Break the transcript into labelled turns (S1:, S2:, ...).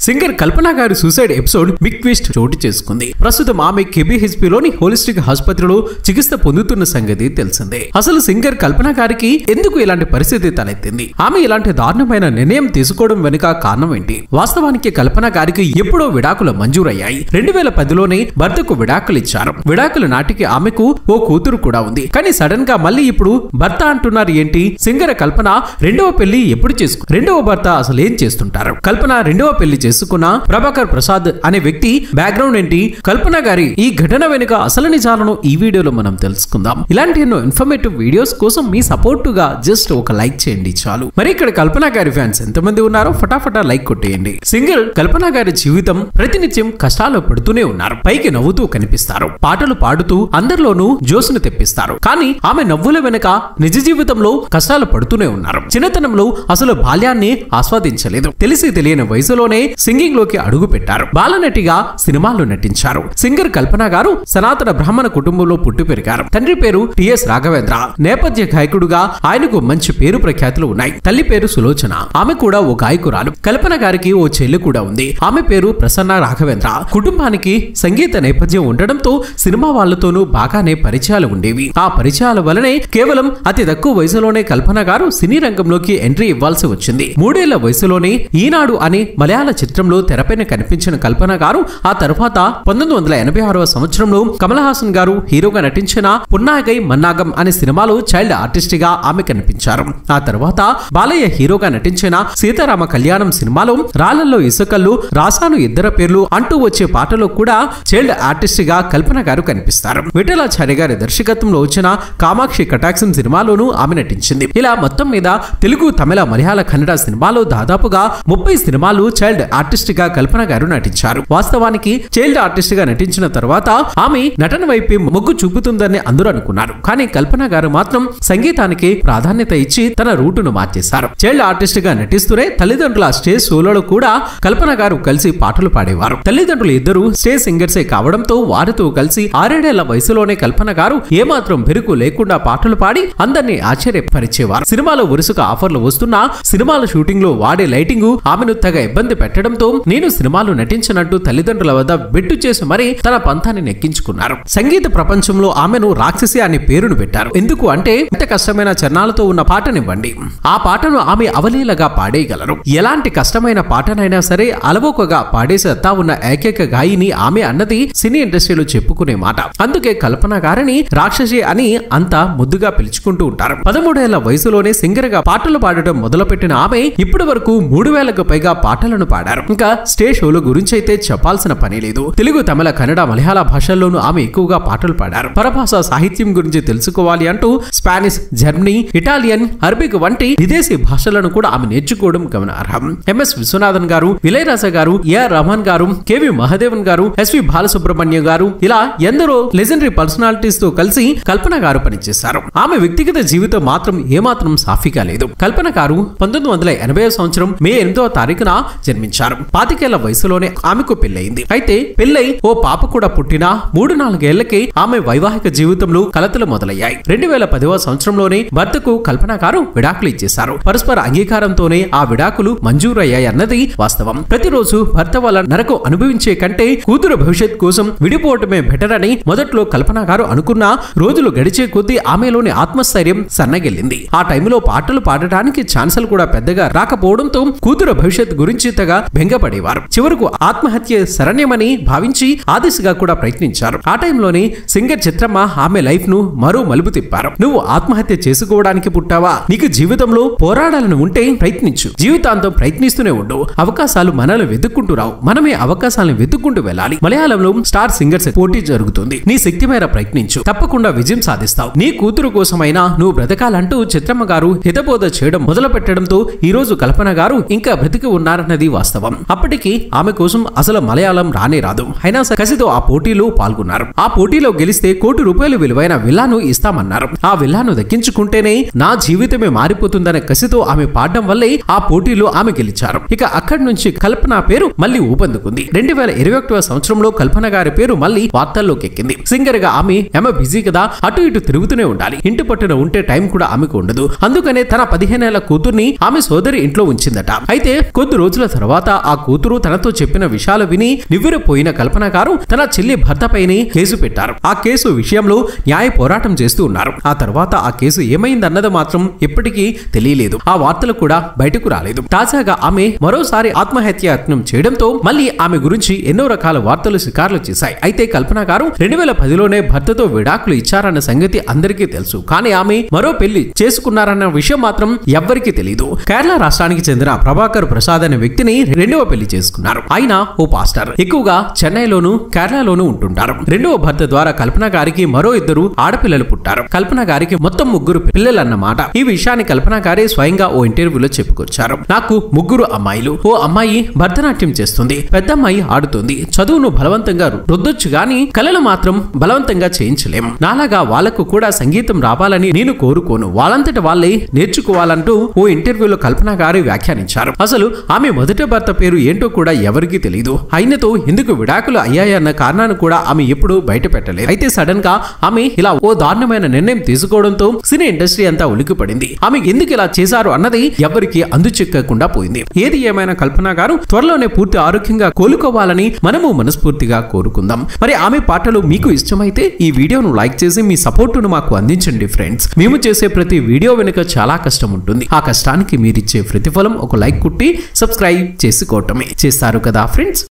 S1: Singer కల్పన గారి suicide episode big twist చోటు చేసుకుంది. ప్రస్తుతం ఆమె కేబీహెచ్పీలోని హోలిస్టిక్ ఆసుపత్రిలో చికిత్స పొందుతున్న సంగతి తెలిసిందే. అసలు సింగర్ కల్పన గారికి ఎందుకు ఇలాంటి పరిస్థితి తలెత్తింది? ఆమె ఇలాంటి దారుణమైన నిర్ణయం తీసుకోవడం వెనుక కారణం ఏంటి? వాస్తవానికి కల్పన గారికి ఎప్పుడో విడాకులు మంజూరయ్యాయి. 2010లోనే భర్తకు విడాకులు ఇచ్చారు. విడాకుల నాటికి ఆమెకు ఓ కూతురు కూడా ఉంది. కానీ సడన్ గా మళ్ళీ ఇప్పుడు భర్త అంటున్నారు ఏంటి? సింగర్ కల్పన రెండవ పెళ్లి ఎప్పుడు చేసుకు రెండవ భర్త అసలు ఏం చేస్తుంటారు? కల్పన రెండవ పెళ్లి చేసుకున్న ప్రభాకర్ ప్రసాద్ అనే వ్యక్తి బ్యాక్గ్రౌండ్ ఏంటి? కల్పన గారి ఈ ఘటన వెనుక అసలు నిజాలను ఈ వీడియోలో మనం తెలుసుకుందాం. ఇలాంటి ఎన్నో ఇన్ఫర్మేటివ్ వీడియోస్ కోసం మీ సపోర్ట్ గా జస్ట్ ఒక లైక్ చేయండి చాలు. మరి ఇక్కడ కల్పన గారి ఫ్యాన్స్ ఎంతమంది ఉన్నారో ఫటాఫటా లైక్ కొట్టేయండి. సింగర్ కల్పన గారి జీవితం ప్రతినిత్యం కష్టాలు పడుతూనే ఉన్నారు. పైకి నవ్వుతూ కనిపిస్తారు, పాటలు పాడుతూ అందరిలోనూ జోసును తెప్పిస్తారు. కానీ ఆమె నవ్వుల వెనుక నిజ జీవితంలో కష్టాలు పడుతూనే ఉన్నారు. చిన్నతనంలో అసలు బాల్యాన్ని ఆస్వాదించలేదు. తెలిసి తెలియని వయసులోనే సింగింగ్ లోకి అడుగు పెట్టారు. బాలనటిగా సినిమాల్లో నటించారు. సింగర్ కల్పన గారు సనాతన బ్రాహ్మణ కుటుంబంలో పుట్టి పెరిగారు. తండ్రి పేరు టిఎస్ రాఘవేంద్ర. నేపథ్య గాయకుడుగా ఆయనకు మంచి పేరు ప్రఖ్యాతులు ఉన్నాయి. తల్లి పేరు సులోచన. ఆమె కూడా ఓ గాయకురాలు. కల్పన గారికి ఓ చెల్లి కూడా ఉంది. ఆమె పేరు ప్రసన్న రాఘవేంద్ర. కుటుంబానికి సంగీత నేపథ్యం ఉండడంతో సినిమా వాళ్లతోనూ బాగానే పరిచయాలు ఉండేవి. ఆ పరిచయాల వలనే కేవలం అతి తక్కువ వయసులోనే కల్పన గారు సినీ రంగంలోకి ఎంట్రీ ఇవ్వాల్సి వచ్చింది. 3 ఏళ్ల వయసులోనే ఈనాడు అనే మలయాళ చిత్రంలో తెరపైన కనిపించిన కల్పన గారు ఆ తర్వాత 1986వ సంవత్సరంలో కమల్ హాసన్ గారు హీరోగా నటించిన పున్నాగై మన్నాగం అనే సినిమాలో చైల్డ్ ఆర్టిస్ట్ గా ఆమె కనిపించారు. ఆ తర్వాత బాలయ్య హీరోగా నటించిన సీతారామ కళ్యాణం సినిమాలో రాళ్లలో ఇసుకల్లో రాసాను ఇద్దరు పేర్లు అంటూ వచ్చే పాటలో కూడా చైల్డ్ ఆర్టిస్ట్ గా కల్పన గారు కనిపిస్తారు. విఠలాచార్య గారి దర్శకత్వంలో వచ్చిన కామాక్షి కటాక్షం సినిమాలోనూ ఆమె నటించింది. ఇలా మొత్తం మీద తెలుగు, తమిళ, మలయాళ, కన్నడ సినిమాలో దాదాపుగా 30 సినిమాలు చైల్డ్ ఆర్టిస్ట్ గా కల్పన గారు నటించారు. వాస్తవానికి చైల్డ్ ఆర్టిస్ట్ గా నటించిన తర్వాత ఆమె నటన వైపు మొగ్గు చూపుతుందని అందరూ అనుకున్నారు. కానీ కల్పన గారు మాత్రం సంగీతానికి ప్రాధాన్యత ఇచ్చి తన రూటును మార్చేశారు. చైల్డ్ ఆర్టిస్ట్ గా నటిస్తూనే తల్లిదండ్రుల స్టేజ్ షోలలో కూడా కల్పన గారు కలిసి పాటలు పాడేవారు. తల్లిదండ్రులు ఇద్దరు స్టేజ్ సింగర్సే కావడంతో వారితో కలిసి 6 ఏళ్ల వయసులోనే కల్పన గారు ఏమాత్రం బెరుకు లేకుండా పాటలు పాడి అందరినీ ఆశ్చర్యపరిచేవారు. సినిమాలో వరుసగా ఆఫర్లు వస్తున్నా సినిమాల షూటింగ్ లో వాడే లైటింగ్ ఆమెను తెగ ఇబ్బంది పెట్టడంతో నేను సినిమాలు నటించినట్టు తల్లిదండ్రుల వద్ద బెట్టు చేసి మరీ తన పంతాన్ని నెక్కించుకున్నారు. సంగీత ప్రపంచంలో ఆమెను రాక్షసి అనే పేరును పెట్టారు. ఎందుకు అంటే ఇంత కష్టమైన చరణాలతో ఉన్న పాటనివ్వండి, ఆ పాటను ఆమె అవలీలగా పాడేయగలరు. ఎలాంటి కష్టమైన పాటనైనా సరే అలవోకగా పాడే సత్తా ఉన్న ఏకైక గాయిని ఆమె అన్నది సినీ ఇండస్ట్రీలో చెప్పుకునే మాట. అందుకే కల్పన గారిని రాక్షసి అని అంతా ముద్దుగా పిలుచుకుంటూ ఉంటారు. 13 ఏళ్ల వయసులోనే సింగర్ గా పాటలు పాడటం మొదలుపెట్టిన ఆమె ఇప్పటి వరకు 3000కు పైగా పాటలను పాడారు. ఇంకా స్టేజ్ షోల గురించి అయితే చెప్పాల్సిన పని లేదు. తెలుగు, తమిళ, కన్నడ, మలయాళ భాషల్లోనూ ఆమె ఎక్కువగా పాటలు పాడారు. పరభాష సాహిత్యం గురించి తెలుసుకోవాలి అంటూ స్పానిష్, జర్మనీ, ఇటాలియన్, అరబిక్ వంటి విదేశీ భాషలను కూడా ఆమె నేర్చుకోవడం గమనార్హం. ఎంఎస్ విశ్వనాథన్ గారు, ఇళయరాజా గారు, ఏఆర్ రహమాన్ గారు, కేవి మహాదేవన్ గారు, ఎస్వి బాలసుబ్రహ్మణ్యం గారు ఇలా ఎందరో లెజెండరీ పర్సనాలిటీస్ తో కలిసి కల్పన గారు పనిచేశారు. ఆమె వ్యక్తిగత జీవితం మాత్రం ఏమాత్రం సాఫీగా లేదు. కల్పన గారు 1980వ సంవత్సరం మే 8వ తారీఖున జన్మించారు. 25 ఏళ్ల వయసులోనే ఆమెకు పెళ్లయింది. అయితే పెళ్లై ఓ పాప కూడా పుట్టిన 3-4 ఏళ్లకే ఆమె వైవాహిక జీవితంలో కలతలు మొదలయ్యాయి. 2010వ సంవత్సరంలోనే భర్తకు కల్పన గారు విడాకులు ఇచ్చేశారు. పరస్పర అంగీకారంతోనే ఆ విడాకులు మంజూరయ్యాయి అన్నది వాస్తవం. ప్రతిరోజు భర్త వల్ల నరకం అనుభవించే కంటే కూతురు భవిష్యత్ కోసం విడిపోవటమే బెటర్ అని మొదట్లో కల్పన గారు అనుకున్న రోజులు గడిచే కొద్దీ ఆమెలోని ఆత్మస్థైర్యం సన్నగిల్లింది. ఆ టైంలో పాటలు పాడటానికి ఛాన్సులు కూడా పెద్దగా రాకపోవడంతో కూతురు భవిష్యత్ గురించి తెగ బెంగపడేవారు. చివరకు ఆత్మహత్య శరణ్యమని భావించి ఆ దిశగా కూడా ప్రయత్నించారు. ఆ టైంలోనే సింగర్ చిత్రమ్మ ఆమె లైఫ్ ను మరో మలుపు తిప్పారు. నువ్వు ఆత్మహత్య చేసుకోవడానికి పుట్టావా? నీకు జీవితంలో పోరాడాలని ఉంటే ప్రయత్నించు. జీవితాంతం ప్రయత్నిస్తూనే ఉండు. అవకాశాలు మనల్ని వెతుక్కుంటూ రావు, మనమే అవకాశాలను వెతుక్కుంటూ వెళ్ళాలి. మలయాళంలో స్టార్ సింగర్స్ పోటీ జరుగుతుంది. నీ శక్తి మేర ప్రయత్నించు, తప్పకుండా విజయం సాధిస్తావు. నీ కూతురు కోసమైనా నువ్వు బ్రతకాలంటూ చిత్రమ్మ గారు హితబోధ చేయడం మొదలు పెట్టడంతో ఈ రోజు కల్పన గారు ఇంకా బ్రతికి ఉన్నారన్నది వాస్తవం. అప్పటికి ఆమె కోసం అసలు మలయాళం రానే రాదు. అయినా కసితో ఆ పోటీలో పాల్గొన్నారు. ఆ పోటీలో గెలిస్తే ₹1 కోటి విలువైన విల్లాను ఇస్తామన్నారు. ఆ విల్లాను దక్కించుకుంటేనే నా జీవితమే మారిపోతుందనే కసితో ఆమె పాడడం వల్లే ఆ పోటీలో ఆమె గెలిచారు. ఇక అక్కడి నుంచి కల్పన పేరు మళ్ళీ ఊపందుకుంది. 2021వ సంవత్సరంలో కల్పన గారి పేరు మళ్ళీ వార్తల్లోకి ఎక్కింది. సింగర్ గా ఆమె బిజీ కదా, అటు ఇటు తిరుగుతూనే ఉండాలి. ఇంటి పట్టున ఉంటే టైం కూడా ఆమెకు ఉండదు. అందుకనే తన 15 ఏళ్ల కూతుర్ని ఆమె సోదరి ఇంట్లో ఉంచిందట. అయితే కొద్ది రోజుల తర్వాత ఆ కూతురు తనతో చెప్పిన విషయాలు విని నివ్వెరపోయిన కల్పన గారు తన చెల్లి భర్తపైనే కేసు పెట్టారు. ఆ కేసు విషయంలో న్యాయ పోరాటం చేస్తూ ఉన్నారు. ఆ తర్వాత ఆ కేసు ఏమైందన్నది మాత్రం ఇప్పటికీ తెలియలేదు. ఆ వార్తలు కూడా బయటకు రాలేదు. తాజాగా ఆమె మరోసారి ఆత్మహత్య యత్నం చేయడంతో మళ్ళీ ఆమె గురించి ఎన్నో రకాల వార్తలు షికార్లు చేశాయి. అయితే కల్పన గారు 2010లోనే భర్తతో విడాకులు ఇచ్చారన్న సంగతి అందరికీ తెలుసు. కానీ ఆమె మరో పెళ్లి చేసుకున్నారన్న విషయం మాత్రం ఎవ్వరికీ తెలియదు. కేరళ రాష్ట్రానికి చెందిన ప్రభాకర్ ప్రసాద్ అనే వ్యక్తిని రెండవ పెళ్లి చేసుకున్నారు. ఆయన ఓ పాస్టర్. ఎక్కువగా చెన్నైలోను కేరళలోను ఉంటుంటారు. రెండవ భర్త ద్వారా కల్పన గారికి మరో 2 ఆడపిల్లలు పుట్టారు. కల్పన గారికి మొత్తం 3 పిల్లలన్నమాట. ఈ విషయాన్ని కల్పన గారే స్వయంగా ఓ ఇంటర్వ్యూలో చెప్పుకొచ్చారు. నాకు 3 అమ్మాయిలు. ఓ అమ్మాయి భరతనాట్యం చేస్తుంది, పెద్ద అమ్మాయి ఆడుతుంది. చదువును బలవంతంగా రుద్దొచ్చు గాని కళలు మాత్రం బలవంతంగా చేయించలేం. నాలాగా వాళ్లకు కూడా సంగీతం రావాలని నేను కోరుకోను, వాళ్ళంతట వాళ్ళే నేర్చుకోవాలంటూ ఓ ఇంటర్వ్యూలో కల్పన గారు వ్యాఖ్యానించారు. అసలు ఆమె మొదటి భర్త పేరు ఏంటో కూడా ఎవరికీ తెలియదు. ఆయనతో ఎందుకు విడాకులు అయ్యాయన్న కారణాన్ని కూడా ఆమె ఎప్పుడూ బయట పెట్టలేదు. అయితే సడన్ గా ఆమె ఇలా ఓ దారుణమైన నిర్ణయం తీసుకోవడంతో సినీ ఇండస్ట్రీ అంతా ఉలిక్కిపడింది. ఆమె ఎందుకు ఇలా చేశారు అన్నది ఎవరికి అందుచిక్కకుండా పోయింది. ఏది ఏమైనా కల్పన గారు త్వరలోనే పూర్తి ఆరోగ్యంగా కోలుకోవాలని మనము మనస్ఫూర్తిగా కోరుకుందాం. మరి ఆమె పాటలు మీకు ఇష్టమైతే ఈ వీడియోను లైక్ చేసి మీ సపోర్టును మాకు అందించండి ఫ్రెండ్స్. మేము చేసే ప్రతి వీడియో వెనుక చాలా కష్టం ఉంటుంది. ఆ కష్టానికి మీరిచ్చే ప్రతిఫలం ఒక లైక్ కుట్టి సబ్స్క్రైబ్ చేసుకోవటమే. చేస్తారు కదా ఫ్రెండ్స్.